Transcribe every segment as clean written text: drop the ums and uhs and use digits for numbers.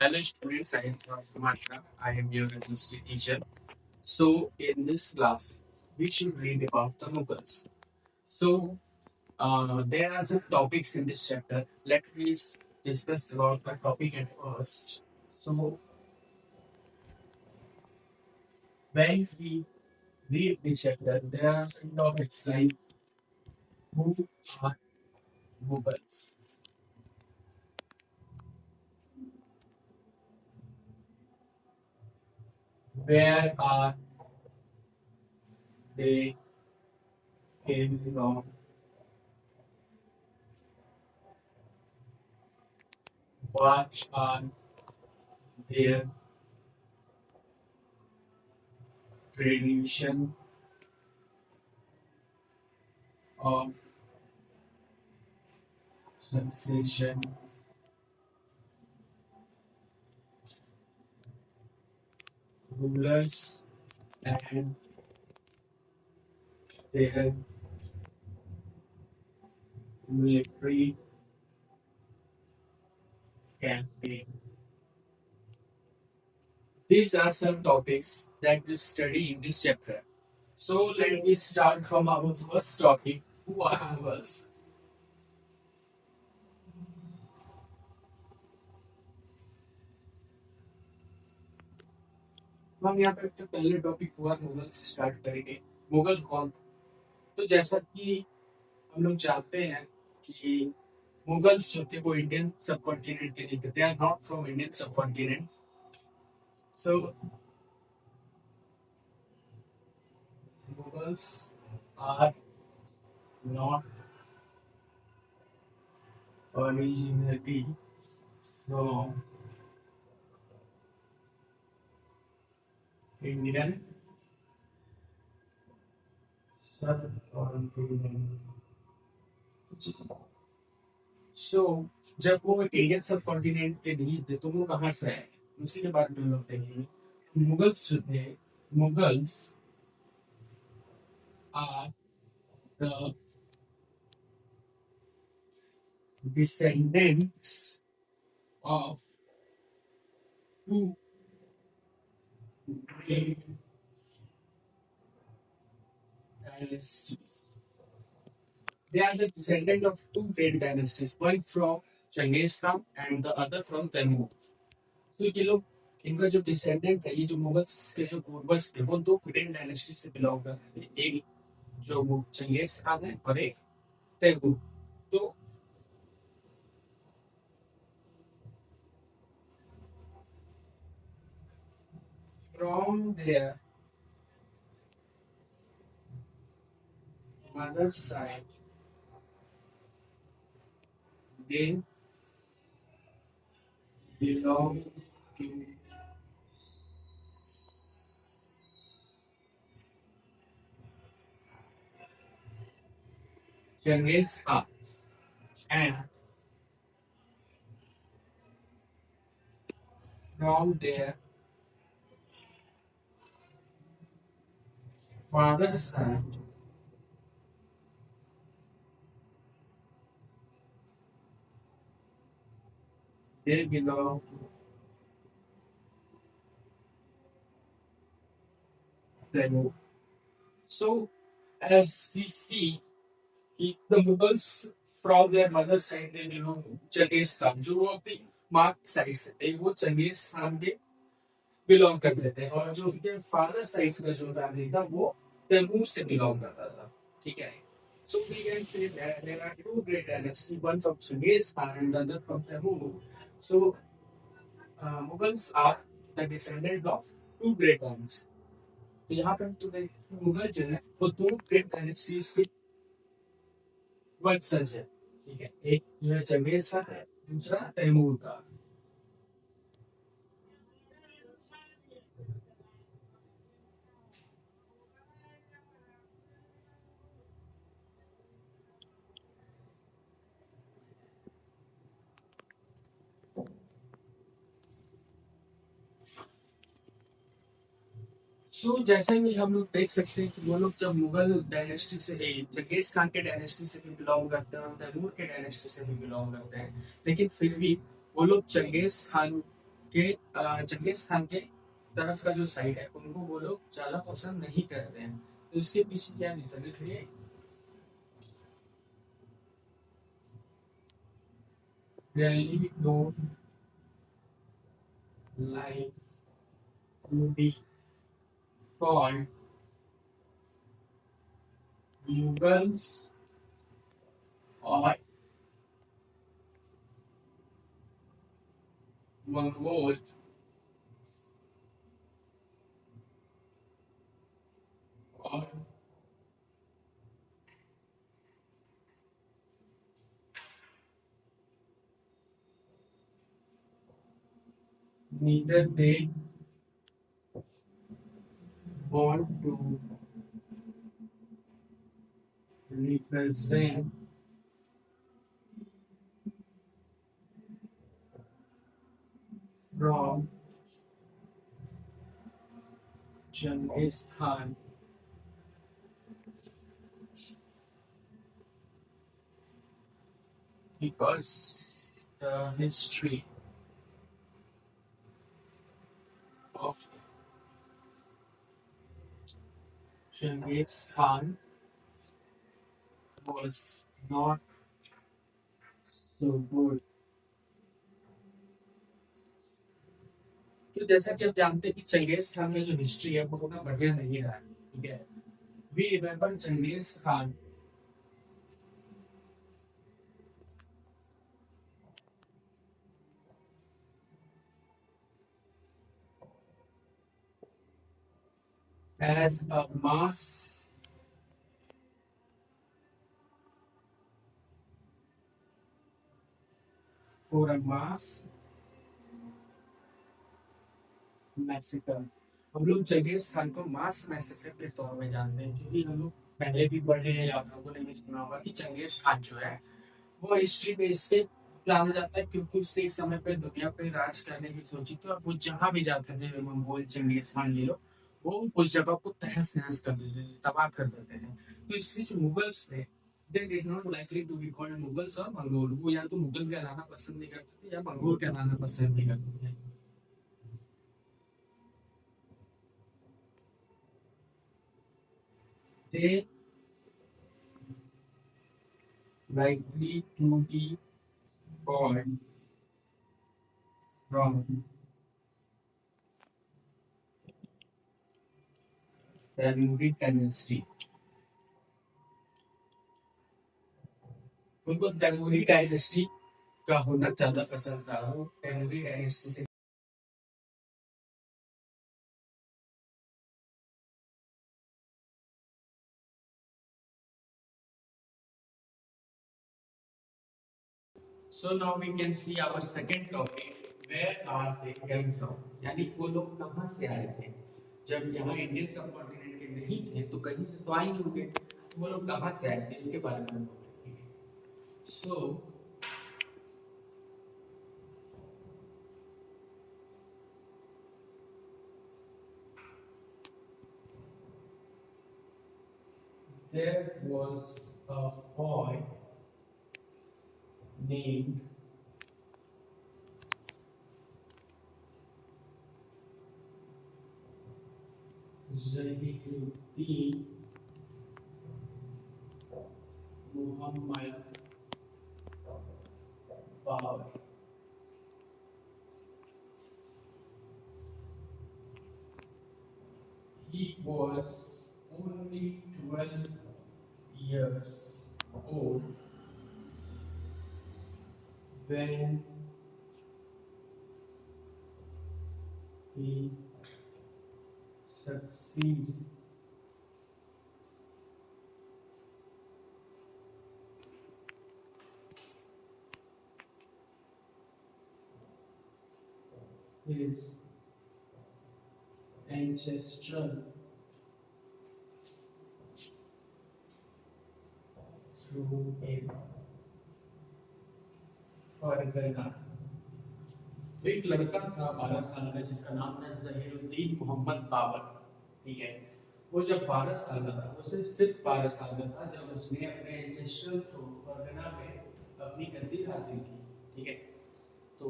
Hello students, I am Sumatra. I am your assistant teacher. So in this class, we should read about the Mughals. So there are some topics in this chapter. Let me discuss about the topic at first. So when we read this chapter, there are some topics like who are Mughals, where are they came from, what are their tradition of succession, rulers, and their military campaign. These are some topics that we study in this chapter. So let me start from our first topic, who are Mughals. हम यहाँ पे जो पहले topic हुआ मुगल से start करेंगे। मुगल कौन थे? तो जैसा कि हम लोग जानते हैं कि मुगल्स जो थे वो इंडियन सब कॉन्टिनेंट के नहीं थे, they are not from Indian subcontinent. So Mughals are not originally from Indian subcontinent. So जब वो इंडियन सब कॉन्टिनेंट के नहीं थे तो वो कहाँ से आए? उसी के बारे में हम लोग देखेंगे। मुगल्स जो थे, Mughals are the descendants of two great dynasties. They are the descendant of two great dynasties, one from Genghis Khan and the other from Taimur. तो ये लोग, इनका जो डिसेंडेंट है, ये जो मुगल्स के जो पूर्वज थे वो दो ग्रेट डायनेस्टी से बिलोंग करते हैं। एक जो चंगेज खान है और एक तैमूर। तो from their mother side they belong to Genghis Khan and from their father's side they belong to Taimur. So as we see, the Mughals from their mother side they belong to Genghis Khan, जो वो अपनी माँ की side से थे वो Genghis Khan के belong करते थे, और जो उनके फादर साइड का जो फैमिली था वो तैमूर से बिलोंग करता था। ठीक है। So we can say that there are two great dynasties, one from Genghis Khan and the other from Taimur. So Mughals are the descendant of two great dynasties. तो यहाँ पर तुम्हें मुगल जो है वो दो ग्रेट डायनेस्टीज के वंशज है। ठीक है, एक जो है चंगेज खान है, दूसरा तैमूर का। सो जैसा कि हम लोग देख सकते हैं कि वो लोग जब मुगल डायनेस्टी से चंगेज खान के डायनेस्टी से भी बिलोंग करते हैं और तैमूर के डायनेस्टी से भी बिलोंग करते हैं, लेकिन फिर भी वो लोग चंगेज खान कि चंगेज खान के तरफ का जो साइड है उनको वो लोग ज्यादा पसंद नहीं करते हैं। तो इसके पीछे क्या रीजन है? इसलिए really don't like to be called Mughals or Mongols or neither they want to represent from Genghis Khan because the history of Genghis Khan was not so good। तो जैसा कि आप जानते हैं कि चंगेज खान में जो हिस्ट्री है वो उतना बढ़िया नहीं रहा है, ठीक है। We remember Genghis Khan as a mass for a mass massacre. हम लोग चंगेज खान को मास मैसेकर के तौर में जानते हैं, क्योंकि हम लोग पहले भी पढ़े हैं या आप लोगों ने भी सुना होगा कि चंगेज खान जो है वो हिस्ट्री बेस पे जाना जाता है, क्योंकि उसने एक समय पे दुनिया पे राज करने की सोची थी और वो जहां भी जाते थे मंगोल चंगेज खान ले लो, वो उस जगह को तहस नहस कर देते थे, तबाह कर देते थे। तो इसलिए जो मुगल्स थे they did not likely to be called Mughals और मंगोल, वो या तो मुगल कहलाना पसंद नहीं करते थे या मंगोल कहलाना पसंद नहीं करते थे। They likely to be born from Telluri dynasty। उनको तैमूरी डायनेस्टी का होना ज्यादा पसंद था, वो तैमूरी डायनेस्टी से। So now we can see our second topic, where are they came from, यानी वो लोग कहाँ से आए थे। जब यहाँ इंडियन सब कॉन्टिनेंट के नहीं थे तो कहीं से तो आए होंगे, तो वो लोग कहाँ से आए थे इसके बारे में हम देखेंगे। So there was a boy named Zahiruddin Muhammad Babur। He was only 12 years old when he succeeded his ancestral through a Fargana। तो एक लड़का था 12 साल का जिसका नाम था जहीरुद्दीन मोहम्मद बाबर, ठीक है। वो जब 12 साल का था, वो सिर्फ 12 साल का था जब उसने अपने एंसेस्ट्रल थ्रू फरगना में अपनी गद्दी हासिल की, ठीक है। तो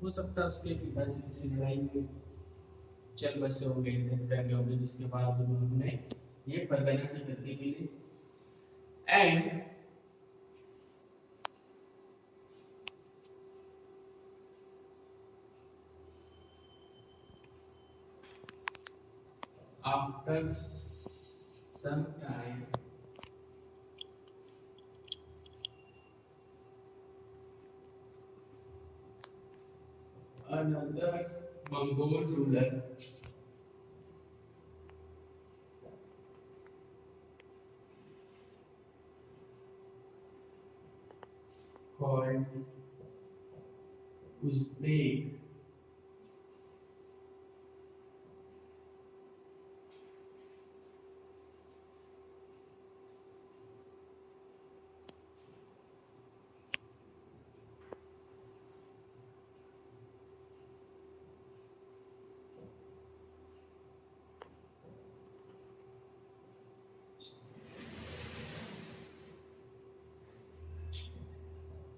हो सकता है उसके पिताजी से लड़ाई में चल बसे होंगे, डेथ कर गए होंगे, जिसके बाद उन्होंने ये फरगना की गद्दी के लिए and after some time another Mongol ruler called Uzbek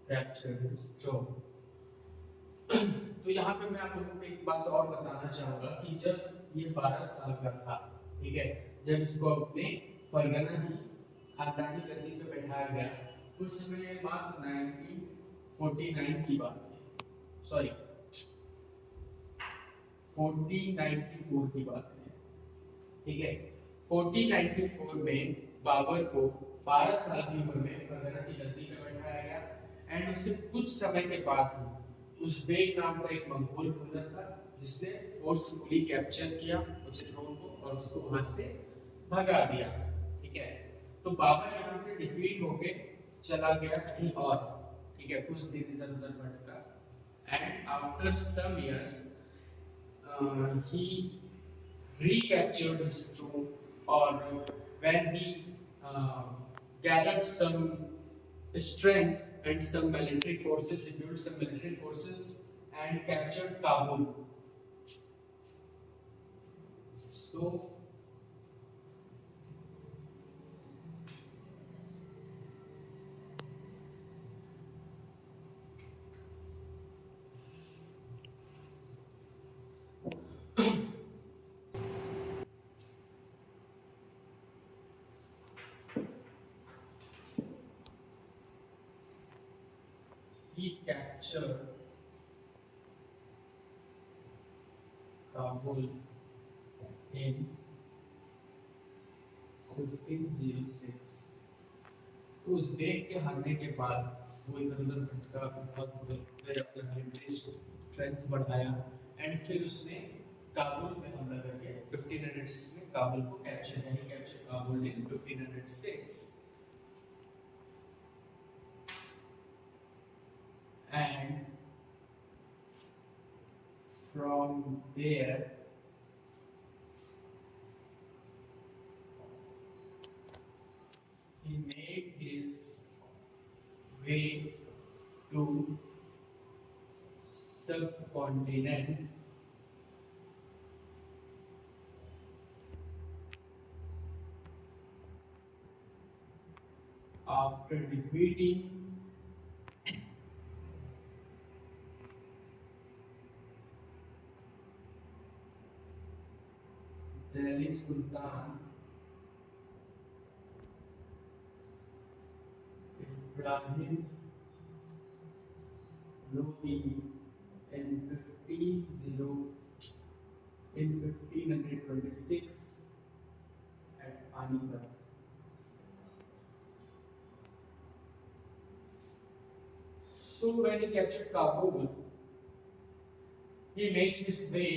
captured his throne. तो यहाँ पे मैं आप लोगों को एक बात और बताना चाहूंगा कि जब ये 12 साल का था, ठीक है, जब इसको अपने फरगना की खानदानी गद्दी पे बैठाया गया, उसमें मात्र 1949 की बात है, सॉरी 1494 की बात है, ठीक है। 1494 में बाबर को 12 साल की उम्र में फरगना की गद्दी पे बैठाया गया एंड उसके कुछ समय के बाद ही उज़्बेक नाम का एक मंगोल रूलर था जिसने फोर्सफुली कैप्चर किया उस थ्रोन को और उसको वहां से भगा दिया, ठीक है। तो बाबर यहाँ से डिफीट होके चला गया कहीं और, ठीक है, कुछ दिन इधर उधर भटका and after some years he recaptured his throne or when he gathered some strength and some military forces, he built some military forces and captured Kabul. So he captured Kabul in 1506. तो Uzbek के हारने के बाद वो इधर उधर भटका, बहुत फिर अपना मिलिट्री स्ट्रेंथ बढ़ाया एंड फिर उसने काबुल में हमला करके 1506 में काबुल को कैप्चर किया, capture Kabul in 1506 and from there he made his way to subcontinent after defeating Delhi Sultan Ibrahim Lodi in 1526 at Panipat. So when he captured Kabul, he made his way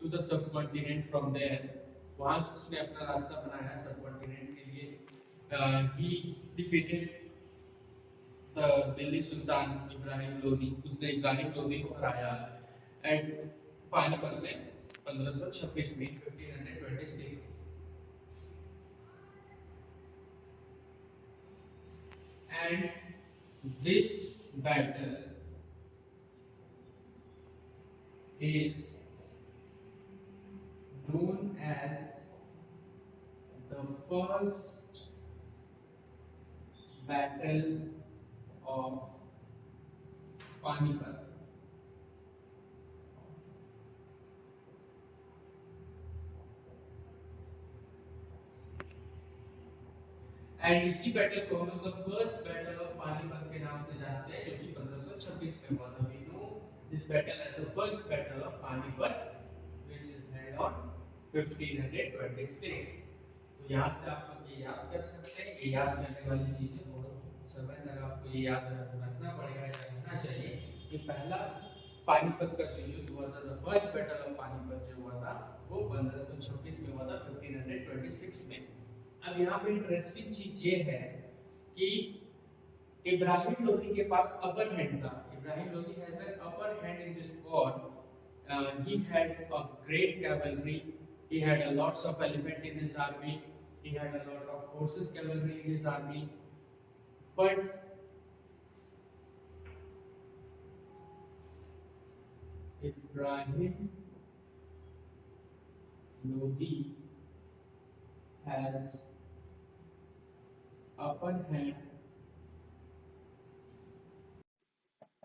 to the subcontinent from there. वहाँ से उसने अपना रास्ता बनाया subcontinent के लिए. He defeated the Delhi Sultan Ibrahim Lodi. उसने इब्राहिम लोदी को हराया एंड पानीपत में 1526 में 1526 and this battle is known as the first battle of Panipat. And इसी बैटल को हम लोग फर्स्ट बैटल ऑफ पानीपत के नाम से जानते हैं, जो कि 1526 में हुआ था। We know this battle as the first battle of Panipat which is held on 1526। तो यहाँ से आप लोग ये याद कर सकते हैं। ये याद करने वाली चीजें बहुत समय तक आपको ये याद रखना पड़ेगा या रखना चाहिए कि पहला पानीपत का जो युद्ध हुआ था, the first battle of Panipat जो हुआ था, वो 1526 में हुआ था, 1526 में। अब यहाँ पे इंटरेस्टिंग चीज ये है कि इब्राहिम लोदी के पास अपर हैंड था। Ibrahim Lodi has an upper hand in this war. He had a great cavalry. He had a lots of elephant in his army. He had a lot of horses cavalry in his army. But Ibrahim Lodi has upper hand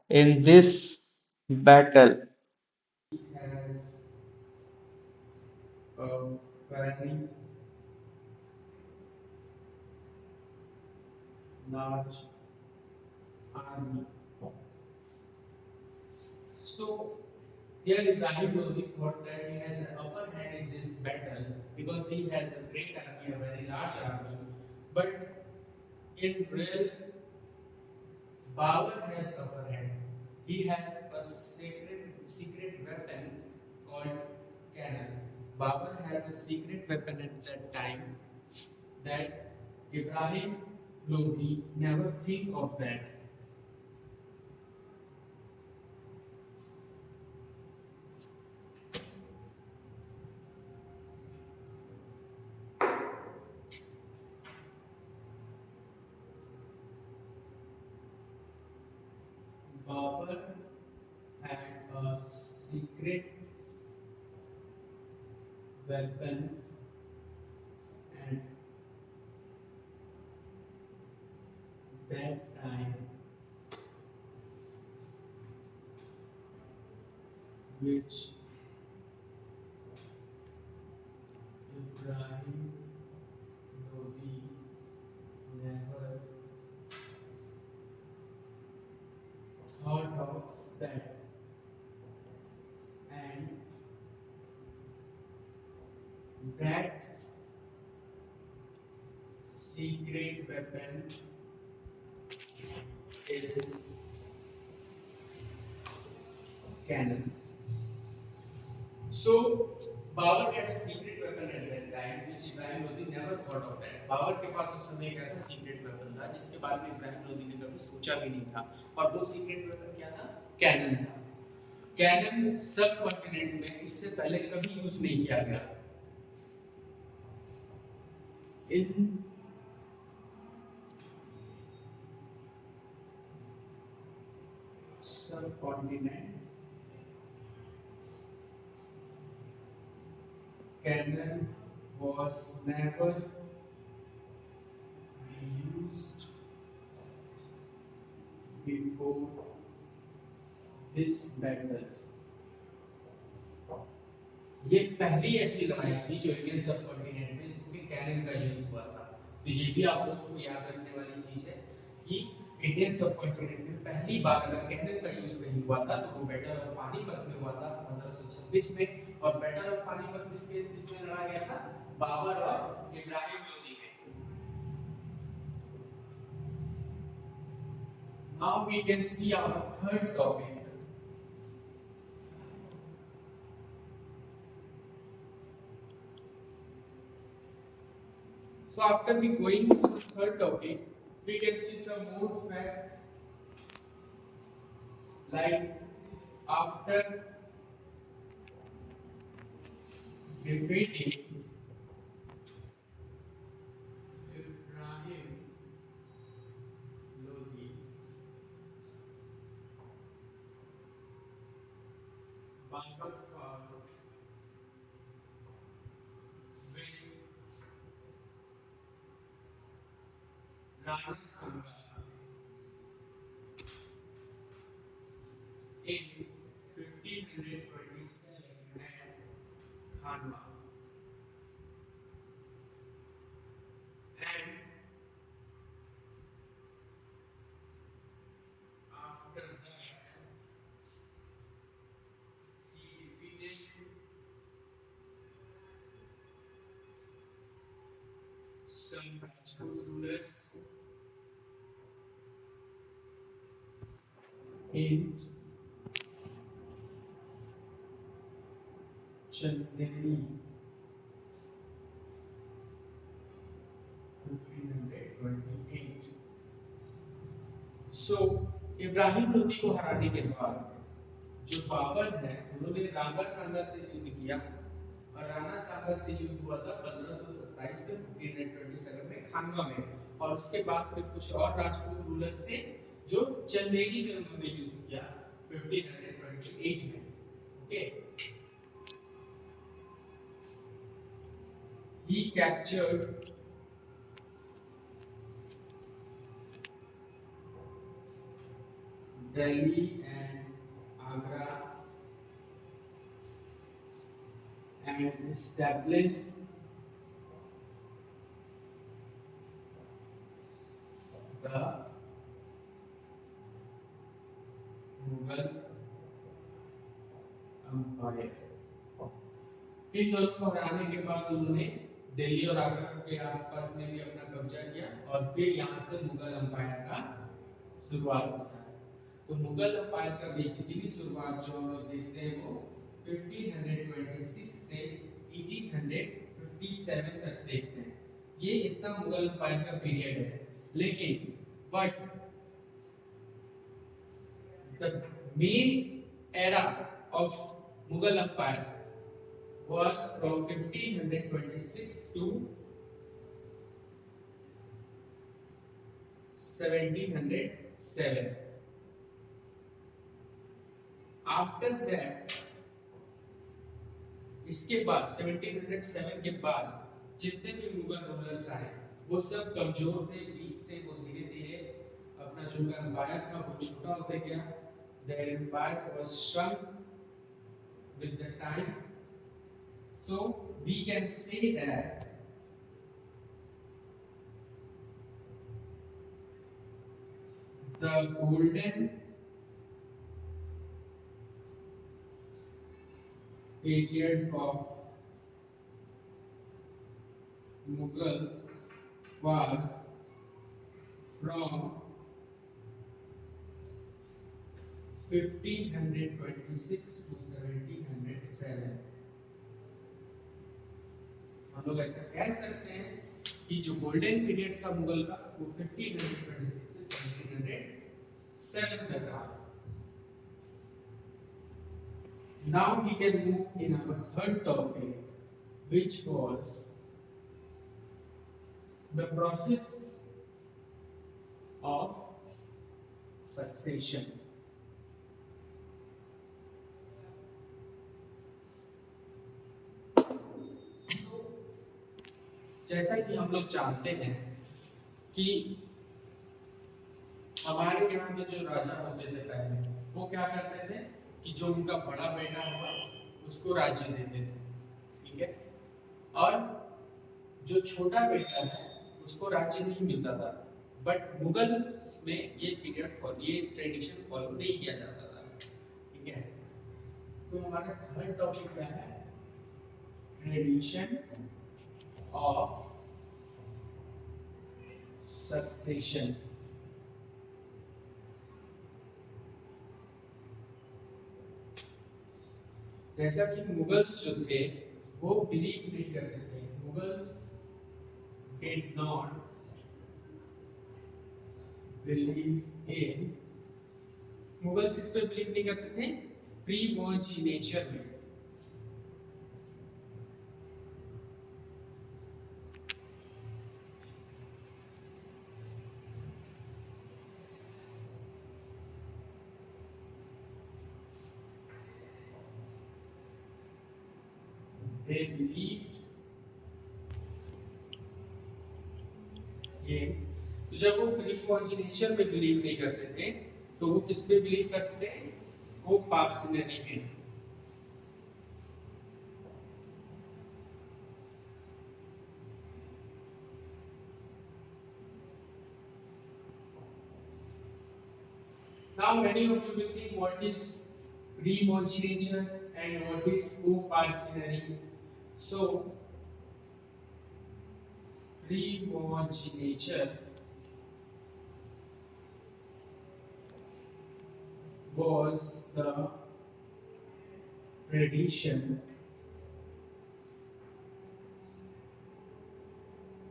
In this battle, has a very large army. So here Ibrahim Lodi thought that he has an upper hand in this battle because he has a great army, a very large army. But in real, Babur has upper hand. He has a secret weapon called cannon. Babur has a secret weapon at that time that Ibrahim Lodi never think of that. Babur had a secret weapon at that time which Ibrahim Lodi never thought of that. And that secret weapon is cannon. So Babur had a secret weapon at that time which Ibrahim Lodi never thought of that. Babur के पास उस समय एक ऐसा secret weapon था जिसके बारे में इब्राहिम लोदी ने कभी सोचा भी नहीं था, और वो सीक्रेट वेपन क्या था? कैनन था। कैनन सब कॉन्टिनेंट में इससे पहले कभी यूज नहीं किया गया। इन सब continent cannon was never used before this battle. ये पहली ऐसी लड़ाई थी जो इंडियन सब कॉन्टिनेंट में जिसमें कैनन का यूज हुआ था। तो ये भी आप लोगों को याद रखने वाली चीज है कि इंडियन सब कॉन्टिनेंट में पहली बार अगर कैनन का यूज कहीं हुआ था तो वो बैटल ऑफ पानीपत में हुआ था 1526 में। और बैटल ऑफ पानीपत किसमें लड़ा गया था? बाबर और इब्राहिम लोदी में। Now we can see our third topic. So after we going to the third topic, we can see some more fact like after defeating Ibrahim Lodi, Babur fought with Rana Sanga in 1527 at Khanwa. And after that, he defeated some Rajput rulers in Chandeli 1528. So Ibrahim Lodi को हराने के बाद जो बाबर है उन्होंने राणा सांगा से युद्ध किया और राणा सांगा से युद्ध हुआ था 1527 में 1527 में खानवा में, और उसके बाद फिर कुछ और राजपूत रूलर से जो चंदेरी में उन्होंने युद्ध किया 1528 में। Okay, he captured Delhi and Agra and established the Mughal Empire। इन दोनों को हराने के बाद उन्होंने दिल्ली और आगरा के आसपास में भी अपना कब्जा किया और फिर यहाँ से मुगल एम्पायर का शुरुआत होता है। तो मुगल एम्पायर का बेसिकली शुरुआत जो हम लोग देखते हैं वो 1526 से 1857 तक देखते हैं। ये इतना मुगल एम्पायर का पीरियड है, लेकिन but the main era of Mughal empire was from 1526 to 1707। After that, इसके बाद 1707 के बाद जितने भी मुगल रूलर्स आए वो सब कमजोर थे, वीक थे, वो धीरे धीरे अपना जो उनका एम्पायर था वो छोटा होते गया। Their empire was shrunk with the time। So we can say that the golden period of Mughals was from 1526 to 1707। हम लोग ऐसा कह सकते हैं कि जो गोल्डन पीरियड था मुगल का वो 1526 से 1707 तक रहा। Now we can move in our third topic, which was the process of succession। जैसा कि हम लोग जानते हैं कि हमारे यहाँ के जो राजा होते थे पहले वो क्या करते थे कि जो उनका बड़ा बेटा हुआ उसको राज्य देते थे, ठीक है, और जो छोटा बेटा है उसको राज्य नहीं मिलता था। बट मुगल में ये ट्रेडिशन फॉलो नहीं किया जाता था, ठीक है। तो हमारा थर्ड टॉपिक क्या है? Tradition of succession। जैसा कि मुगल्स जो थे वो बिलीव नहीं करते थे, Mughals did not believe in, Mughals इस पे बिलीव नहीं करते थे प्रीमोर्जिनेचर में। They believed ये, तो जब वो प्रीमोर्जिनेशन में बिलीव नहीं करते थे तो वो किस पे बिलीव करते थे? वो पार्सिनरी में। Now many of you will think what is primogeniture and what is co-parcenary. So primogeniture was the tradition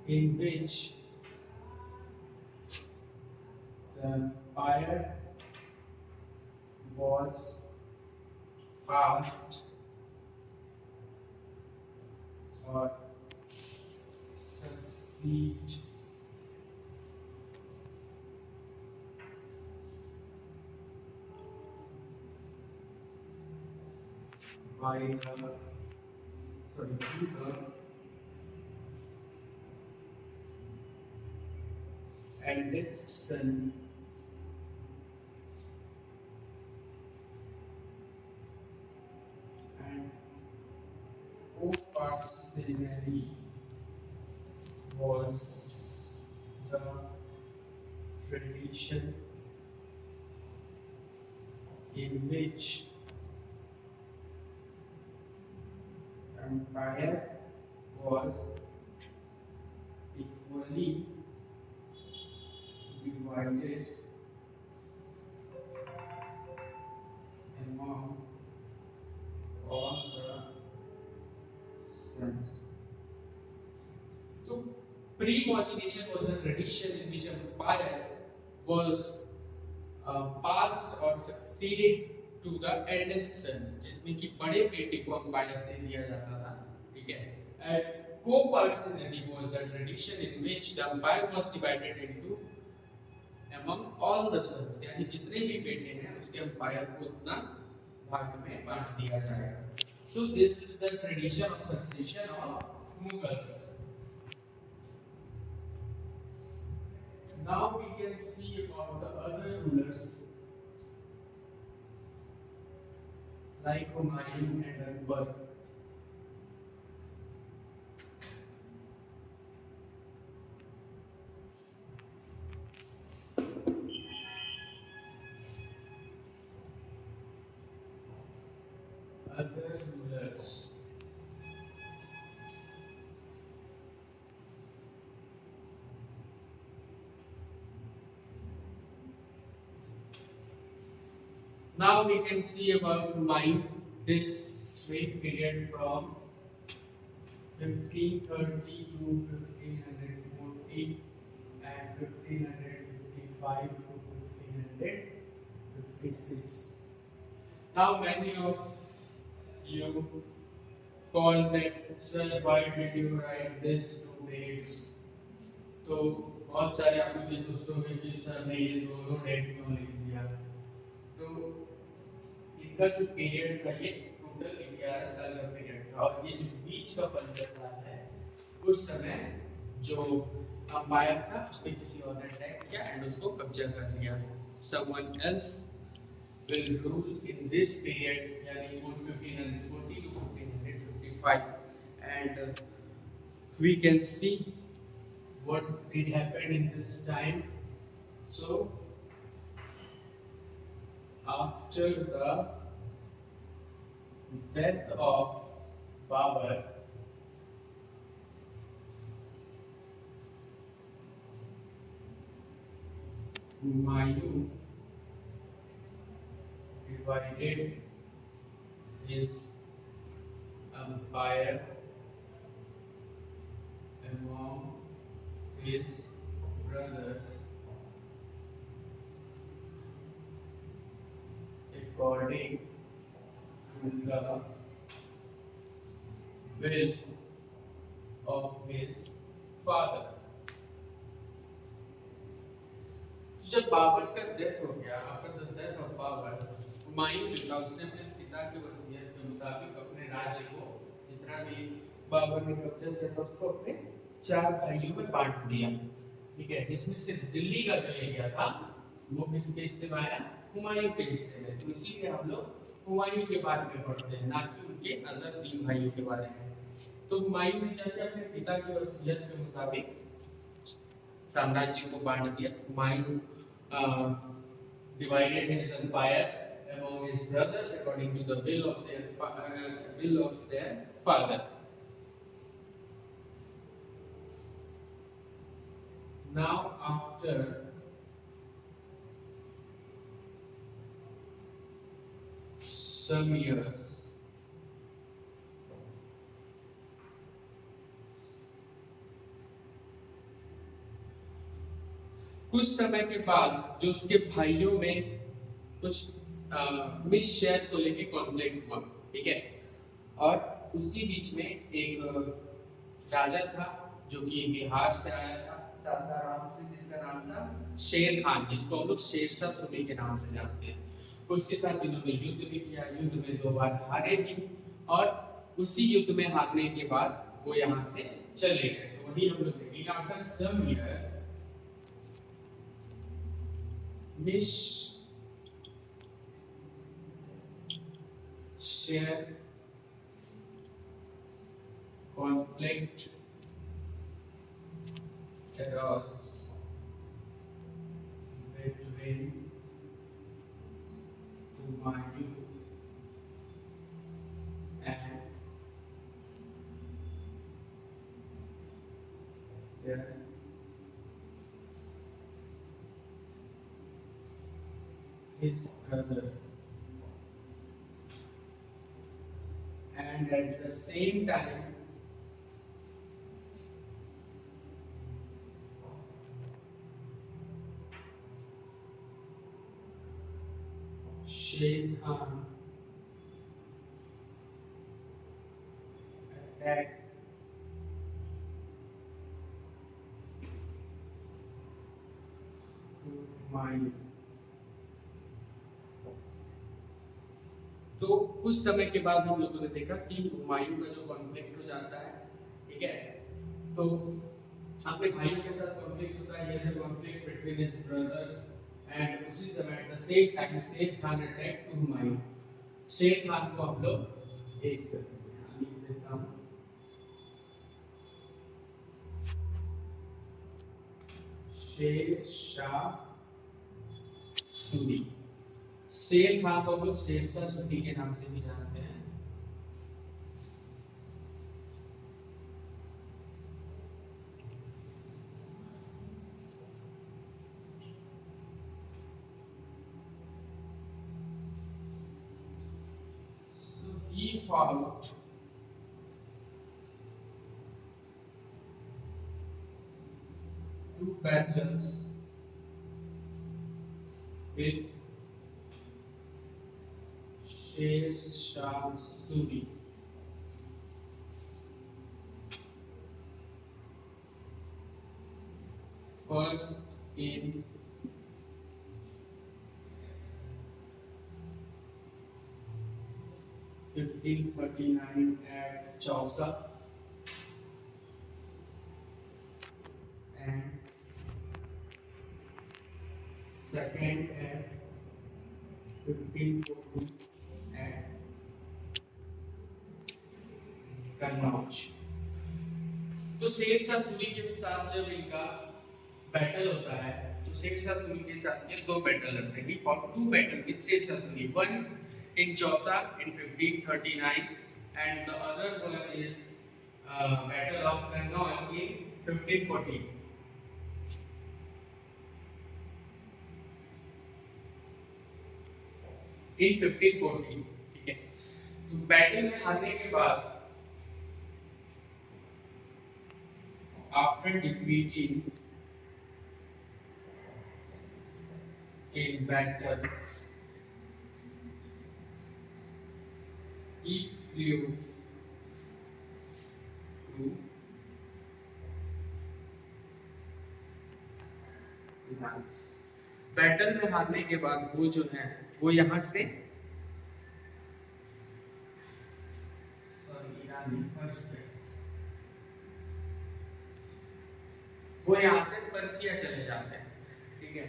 in which the empire was passed or succeed by the to the eldest son and co-parcenary was the tradition in which empire was equally divided among all the sons. So, primogeniture was the tradition in which empire was passed or succeeded to the eldest son, जिसमें कि बड़े बेटे को umpire दे दिया जाता था, ठीक है. And co-parcenary was the tradition in which the empire was divided into among all the sons, यानी जितने भी बेटे हैं उसके empire को उतना भाग में बांट दिया जाएगा. So this is the tradition of succession of Mughals. Now we can see about the other rulers like Humayun and Akbar. Other rulers. Now we can see about Humayun, this reign period from 1530 to 1540 and 1555 to 1556. Now many of you call that, sir, why did you write this two dates? तो बहुत सारे आप लोग ये सोचते होंगे कि sir ने ये दोनों डेट क्यों लिख दिया. तो इनका जो पीरियड था ये टोटल 11 साल का पीरियड था और ये जो बीच का 15 साल है उस समय जो अंपायर था उस पे किसी और ने अटैक किया एंड उसको कब्जा कर लिया. Someone else will rule in this period, yani 1540 to 1555, and we can see what did happen in this time. So after the death of Babur, Humayun divided his empire among his brothers according to the will of his father. जब बाबर का death हो गया, after the death of Babur, Humayun जो था उसने अपने पिता की वसीयत के मुताबिक अपने राज्य को जितना भी बाबर ने कब्जा किया था उसको अपने 4 भाइयों में बांट दिया, ठीक है, जिसमें से दिल्ली का जो एरिया था वो किसके हिस्से में आया? हुमायूं के हिस्से में. तो इसीलिए हम लोग हुमायूं के बारे में पढ़ते हैं, ना कि उनके अदर 3 भाइयों के बारे में. तो हुमायूं ने क्या किया? अपने पिता की वसीयत के मुताबिक साम्राज्य को बांट दिया. Humayun divided his empire among his brothers according to the will of their father. Now, after some years, कुछ समय के बाद जो उसके भाइयों में कुछ मिस शेयर को लेके कॉन्फ्लिक्ट हुआ, ठीक है, और उसके बीच में एक राजा था जो कि बिहार से आया था, सासाराम से, जिसका नाम था शेर खान, जिसको हम लोग शेरशाह सूरी के नाम से जानते हैं। उसके साथ इन्होंने युद्ध भी किया, युद्ध में 2 बार हारे भी, और उसी युद्ध में हारने के बाद वो यहाँ से चले गए। तो वही हम लोग देखेंगे after some year miss share conflict arose between Humayun and his brother, and at the same time Sher Khan attacked Humayun. तो कुछ समय के बाद हम लोगों ने देखा कि हुमायूं का जो कॉन्फ्लिक्ट हो जाता है, ठीक है, तो अपने भाइयों के साथ कॉन्फ्लिक्ट होता है, ये conflict between his brothers, and उसी समय एट द सेम टाइम शेर खान अटैक टू हुमायूं। शेर खान को हम लोग एक सेकंड लिख देता हूं, शेर शाह सूरी। शेर खान को हम लोग शेरशाह सूरी के नाम से भी जानते हैं। He fought two battles with Sher Shah Suri. First in 1539 at Chausa, and second at 1540 at Kannauj. तो शेरशाह सूरी के साथ जब इनका बैटल होता है, तो शेरशाह सूरी के साथ ये 2 बैटल लड़ते हैं। He fought 2 battles with Sher Shah Suri, one in Chausa in 1539 and the other one is Battle of Kannauj in 1540. In 1540, ठीक है। तो बैटल में हारने के बाद, after defeating in battle, he flew to battle में हारने के बाद वो जो है वो यहाँ से वो यहाँ से पर्सिया चले जाते हैं, ठीक है।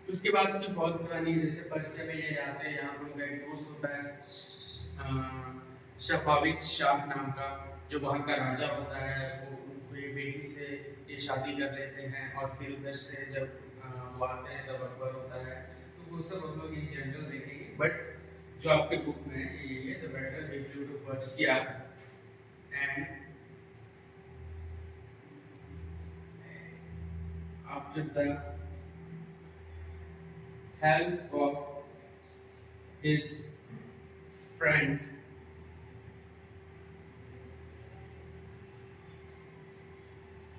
उसके बाद की बहुत पुरानी, जैसे पर्सिया में ये जाते हैं, यहाँ पर उनका एक दोस्त होता है शफाविद शाह नाम का, जो वहाँ का राजा होता है। वो बेटी से ये शादी कर लेते हैं और फिर उधर से जब वो आते हैं तब अकबर होता है। तो वो सब हम लोग इन जनरल देखेंगे, बट जो आपके बुक में है ये है the battle he flew to Persia and after the help of his friend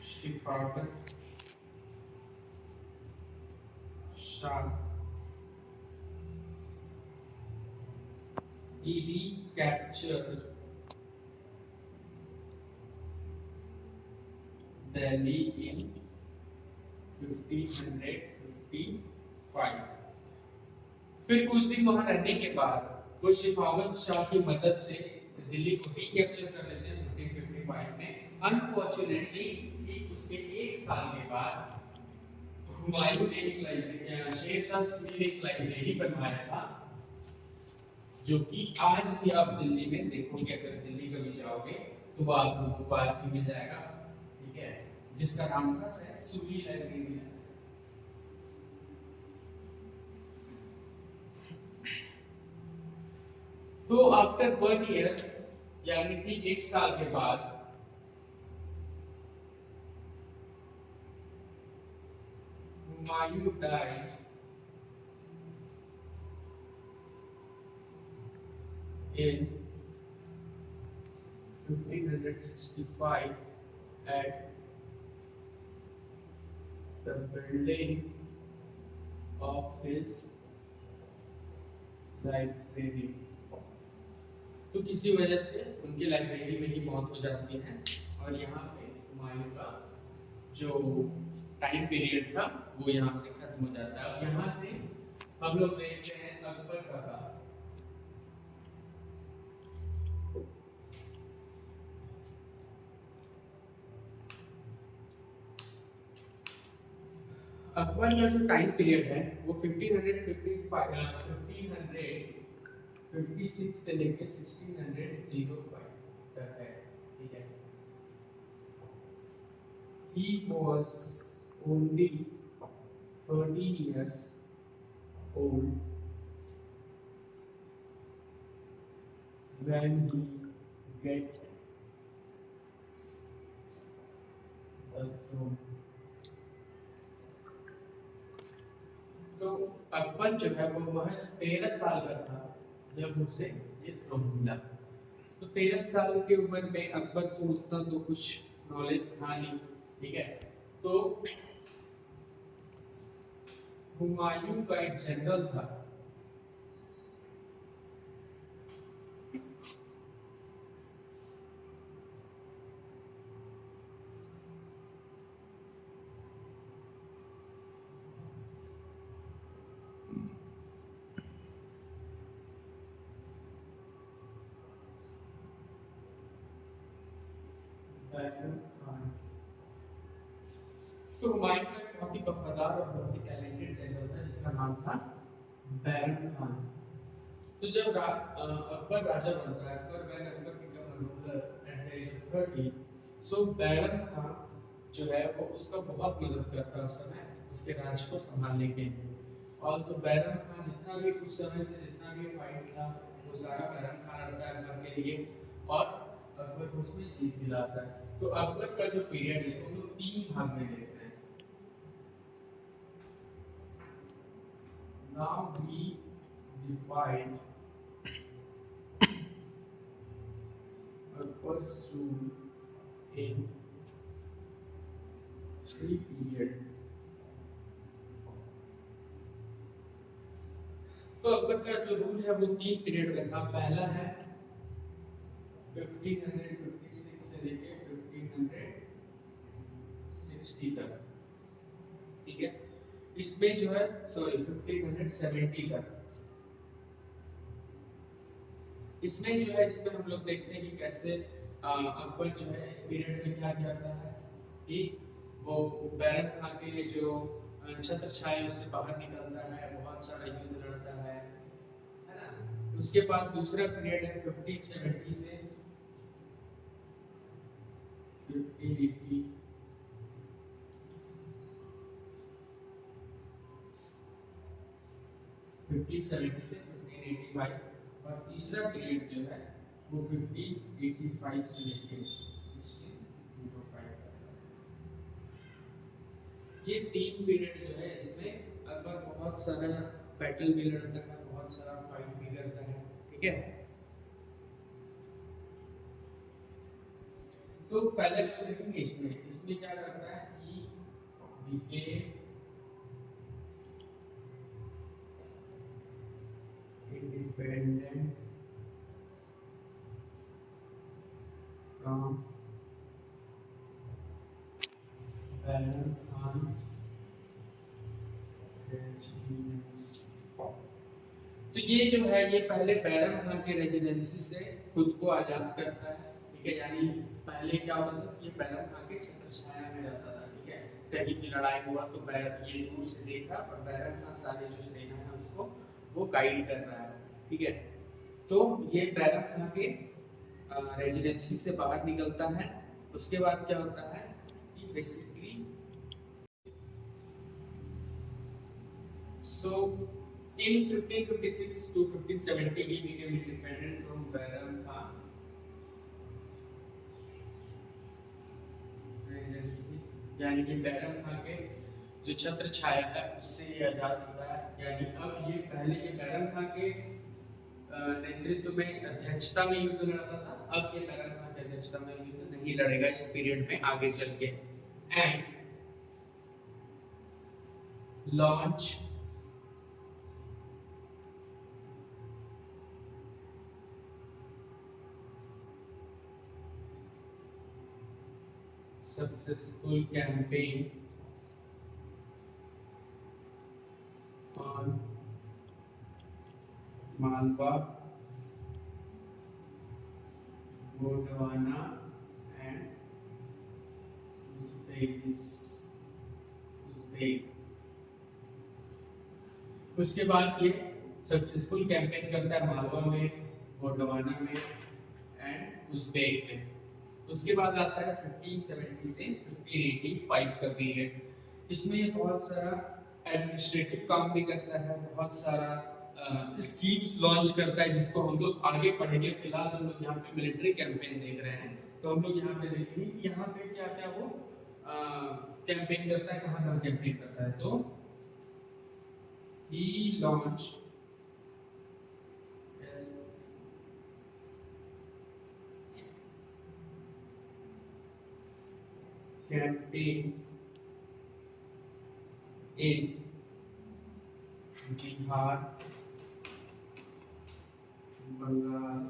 Shifaqat Shah, he recaptured Delhi in 1555। फिर कुछ दिन वहां रहने के बाद वो शिफावत शाह की मदद से दिल्ली को रिकैप्चर कर लेते हैं 1555 में। अनफॉर्चुनेटली उसके एक साल के बाद हुमायूं ने एक लाइब्रेरी, शेर शाह सूरी ने एक लाइब्रेरी बनवाया था, जो कि आज भी आप दिल्ली में देखोगे, अगर दिल्ली कभी जाओगे तो वो आपको पार्क में मिल जाएगा, ठीक है, जिसका नाम था शायद सूरी लाइब्रेरी। तो आफ्टर 1 ईयर, यानी कि एक साल के बाद, Humayun died in 1565 at the building of his library। तो किसी वजह से उनकी लाइब्रेरी में ही मौत हो जाती है, और यहाँ पे हुमायूं का जो टाइम पीरियड था वो यहाँ से खत्म हो जाता है। अब यहाँ से हम लोग देखते हैं अकबर का काल। अकबर का जो टाइम पीरियड है वो 1556 से लेकर 1605 तक है, ठीक है। He was only 13 years old when he get the throne। तो अकबर जो है वो महज 13 साल का था जब उसे ये थ्रोन मिला। तो 13 साल की उम्र में अकबर को उतना तो कुछ नॉलेज था नहीं, ठीक है। तो हुमायूं का एक जनरल था, बैरम खान। तो हुमायूं का एक बहुत ही वफादार और बहुत ही टैलेंटेड जनरल था जिसका नाम था बैरम खान। तो जब अकबर राजा बनता है, Akbar become ruler at the age of 30, so Bairam Khan जो है वो उसका बहुत मदद करता है उस समय उसके राज्य को संभालने के लिए। और तो बैरम खान जितना भी उस समय से जितना भी फाइट था वो सारा बैरम खान लड़ता है अकबर के लिए, और अकबर को उसमें जीत दिलाता है। तो अकबर का जो पीरियड है इसको हम लोग 3 भाग में देखते हैं। Now we divide Akbar's rule in 3 periods। तो अकबर का जो रूल है वो 3 पीरियड में था। पहला है 1556 से लेके 1560 तक, ठीक है। इसमें जो है 1570 तक, इसमें जो है इसमें हम लोग देखते हैं कि कैसे अकबर जो है इस पीरियड में क्या करता है कि वो बैरम खान के जो छत्र छाया उससे बाहर निकलता है, बहुत सारा युद्ध लड़ता है ना। उसके बाद दूसरा पीरियड है 1570 से 1580 1570 से 1585, और तीसरा पीरियड जो है वो 1585 से लेकर 1605 तक। ये तीन पीरियड जो है इसमें अकबर बहुत सारा बैटल भी लड़ता है, बहुत सारा फाइट भी करता है, ठीक है। तो पहले तो देखेंगे इसमें क्या करता है कि became independent from Baron Khan residence। तो ये जो है ये पहले बैरम खान के रेजिडेंसी से खुद को आजाद करता है, ठीक है। यानी पहले क्या होता था कि ये बैरम खान के छत्र छाया में रहता था, ठीक है। कहीं भी लड़ाई हुआ तो ये दूर से देखा और बैरम खान सारे जो सेना है उसको वो गाइड कर रहा है, ठीक है। तो ये बैरम खान के रेजिडेंसी से बाहर निकलता है। उसके बाद क्या होता है कि basically so in 1556 to 1570 he became independent from Bayram Khan regency। यानी कि बैरम खान के जो छत्र छाया है उससे ये आजाद होता है। यानी अब ये पहले ये बैरम खान के नेतृत्व में अध्यक्षता में युद्ध लड़ता था, अब ये बैरम खान की अध्यक्षता में युद्ध नहीं लड़ेगा इस पीरियड में आगे चल के। And launch successful campaign on Malwa, Gondwana and Uzbek। उसके बाद ये सक्सेसफुल कैंपेन करता है मालवा में, गोंडवाना में एंड उज़्बेक में। उसके बाद आता है 1570 से 1585 का पीरियड। इसमें बहुत सारा एडमिनिस्ट्रेटिव काम भी करता है, बहुत सारा स्कीम्स लॉन्च करता है जिसको हम लोग आगे पढ़ेंगे। फिलहाल हम लोग यहाँ पे मिलिट्री कैंपेन देख रहे हैं, तो हम लोग यहाँ पे देखेंगे यहाँ पे क्या क्या वो कैंपेन करता है, कहाँ कहाँ कैंपेन करता है। तो he launched campaign in Bihar, Bengal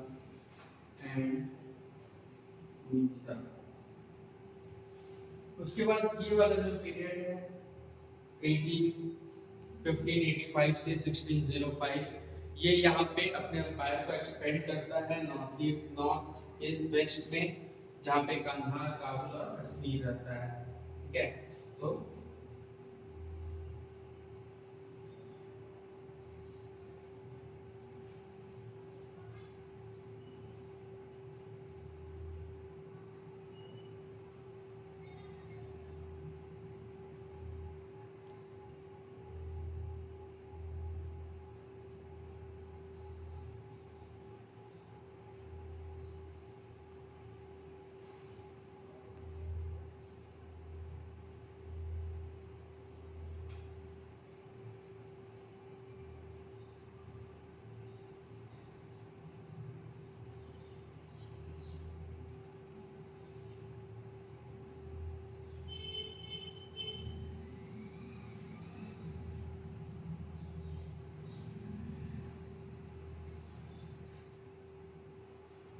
and Odisha। उसके बाद ये वाला जो पीरियड है 1585 से 1605, ये यहाँ पे अपने एम्पायर को एक्सपेंड करता है नॉर्थ इन वेस्ट में, जहाँ पे कंधार, काबुल और कश्मीर रहता है, ठीक है।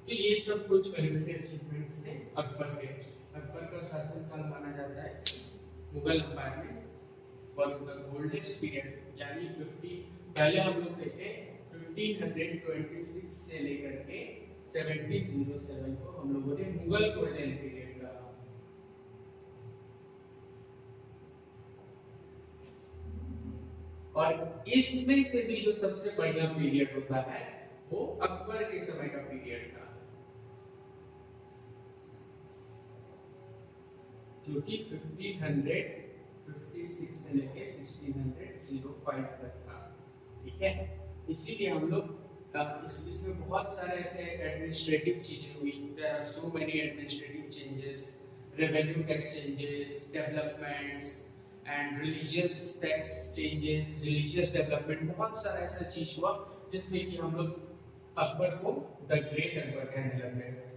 तो ये सब कुछ मिलिट्री अचीवमेंट्स थे अकबर के। अकबर का शासनकाल माना जाता है मुगल एम्पायर में वन ऑफ द गोल्डेस्ट पीरियड। यानी 50 पहले हम लोग देखे 1526 से लेकर के 1707 को हम लोगों ने मुगल गोल्डन पीरियड का, और इसमें से भी जो सबसे बढ़िया पीरियड होता है वो अकबर के समय का पीरियड था, जो कि 1556 से लेके 1605 तक था, ठीक है। इसीलिए हम लोग इसमें बहुत सारे ऐसे एडमिनिस्ट्रेटिव चीजें हुई. There are so many administrative changes, revenue tax changes, developments and religious tax changes, religious development, बहुत सारा ऐसा चीज हुआ जिसमें कि हम लोग अकबर को द ग्रेट अकबर कहने लग गए.